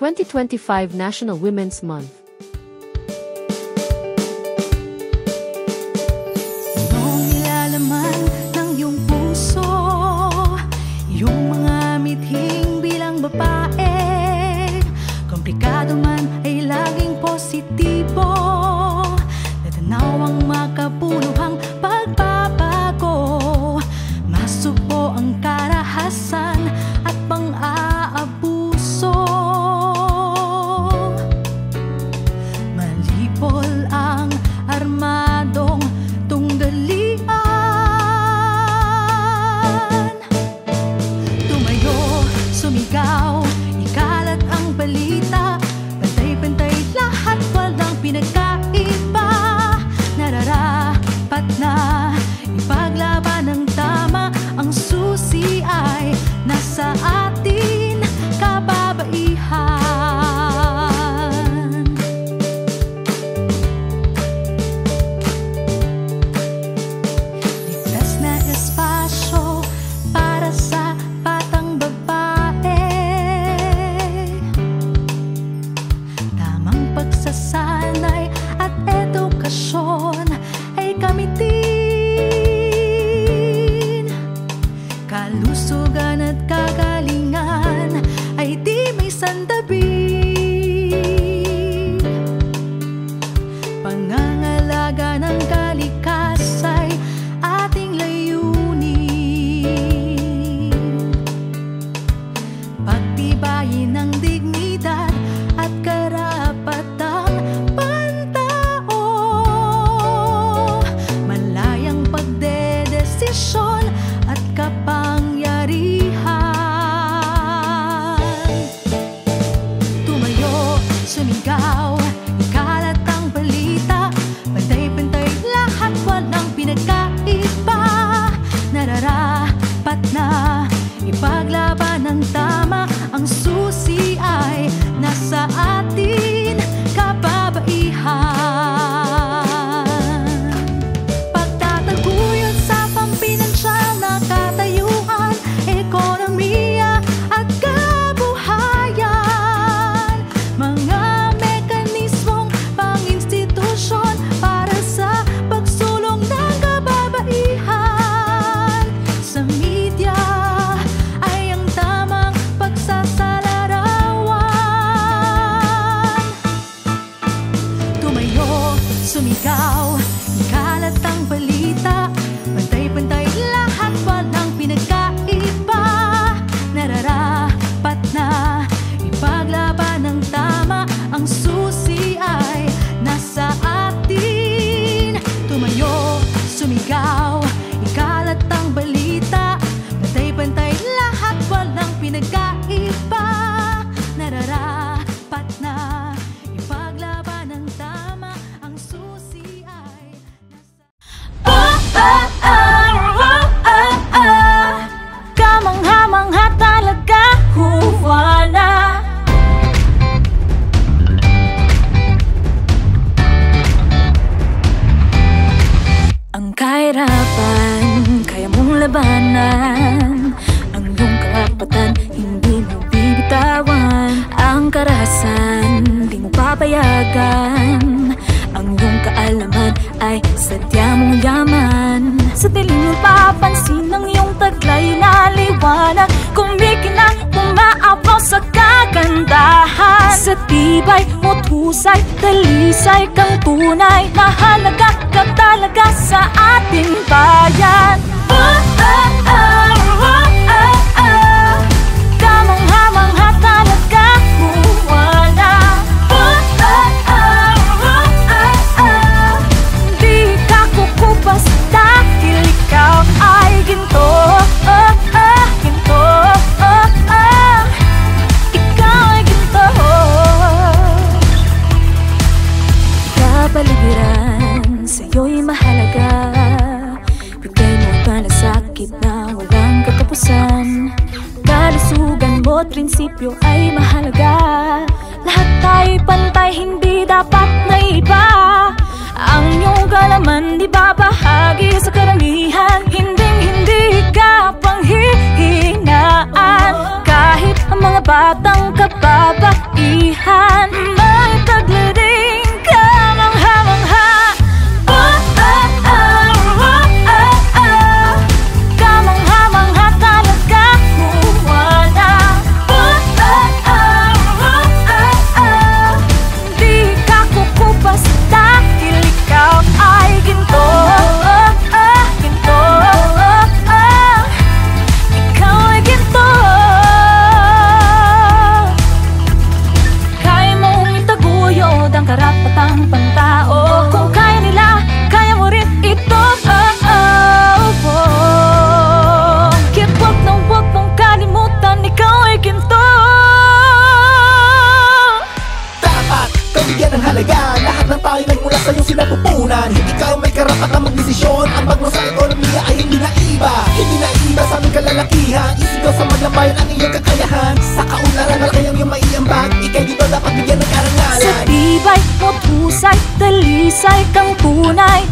2025 National Women's Month. Anong nilalaman ng iyong puso? Iyong mga mithing bilang babae. Komplikado man ay laging positibo. Natanaw ang makabuluhang pagbabago. Masupo ang karahasan at pang-aabuso. Malipol ang armadong tunggalian. Tumayo, sumigaw, ikalat ang balita. Pantay-pantay lahat, walang pinagkaiba. Nararapat na ipaglaban ng tama. Ang susi ay nasa atin, kababaihan. Ligtas na espasyo para sa batang babae. Tamang pagsasanay at edukasyon ay gamitin. Kalusugan at kagalingan ay di may sandabi. Pangangalaga ng kalikas ay ating layunin. Pagtibayin ng dignidad at karapatang pantao. Malayang pagdedesisyon at kapangyarihan. Tumayo, sumigaw, ikalat ang balita. Pantay-pantay lahat, walang pinagkaiba. Nararapat na ipaglaban ng tama. Ang susi ay nasa atin, kababaihan. Pagtataguyod sa pampinansyal na katayuan, ekonomiya at kabuhayan. Mga mekanismong pang-institusyon para sa pagsulong ng kababaihan. Sa media ay ang tamang pagsasalarawan. Tumayo, sumigaw, ikalat ang balita. Pantay-pantay lahat, walang pinagkaiba. Nararapat na ipaglaban ng tama. Ang susi ay nasa atin. Tumayo, sumigaw, ikalat ang balita. Pantay-pantay lahat, walang pinagkaiba. Nararapat na ipaglaban ng tama. Ang susi ay kamangha-mangha talaga, huwala. Ang kahirapan, kaya mong labanan. Ang iyong karapatan, hindi mo bibitawan. Ang karahasan, di mo papayagan. Ang iyong kaalaman ay sadya mong yaman. Sa dilim mo papansin ang iyong taglay na liwanag. Kumikinang, umaapaw sa kagandahan. Sa tibay mo't husay, talisay kang tunay. Mahalaga ka talaga sa ating bayan. Kamangha-mangha talaga, huwala. Di ka kukupas dahil ikaw ay ginto. Ginto. Ikaw ay ginto. Kapaligiran sa'yo'y mahalaga. Bigay mo malasakit na walang katapusan. Kalusugan mo't prinsipyo ay mahalaga. Lahat tayo pantay, hindi dapat na iba. Ang iyong kalaman di babahagi sa karamihan. Hinding-hindi ka panghihinaan. Kahit ang mga batang kababaihan, may taglading kamangha-mangha. Kamangha-mangha talaga mawala. Di ka kukupas dahil ikaw ay ginto. Ginto. Ikaw ay ginto. Kaya mong itaguyod ang karapatang pantao. Kung kaya nila, kaya mo rin ito. Kaya't wag mong kalimutan, ikaw ay ginto. Dapat kabigyan ng halaga lahat ng tayo nagmula sa iyong sinapupunan. Ikaw may karapatang magdesisyon. Ang bagno sa ekonomiya ay hindi na iba. Hindi na iba sa aming kalalakihan. Isigaw sa maglabayan ang iyong kakayahan. Sa kaunlaran malakayang iyong maiambag. Ika'y dito dapat bigyan ng Sa karangalan. tibay, mapusay, talisay kang tunay.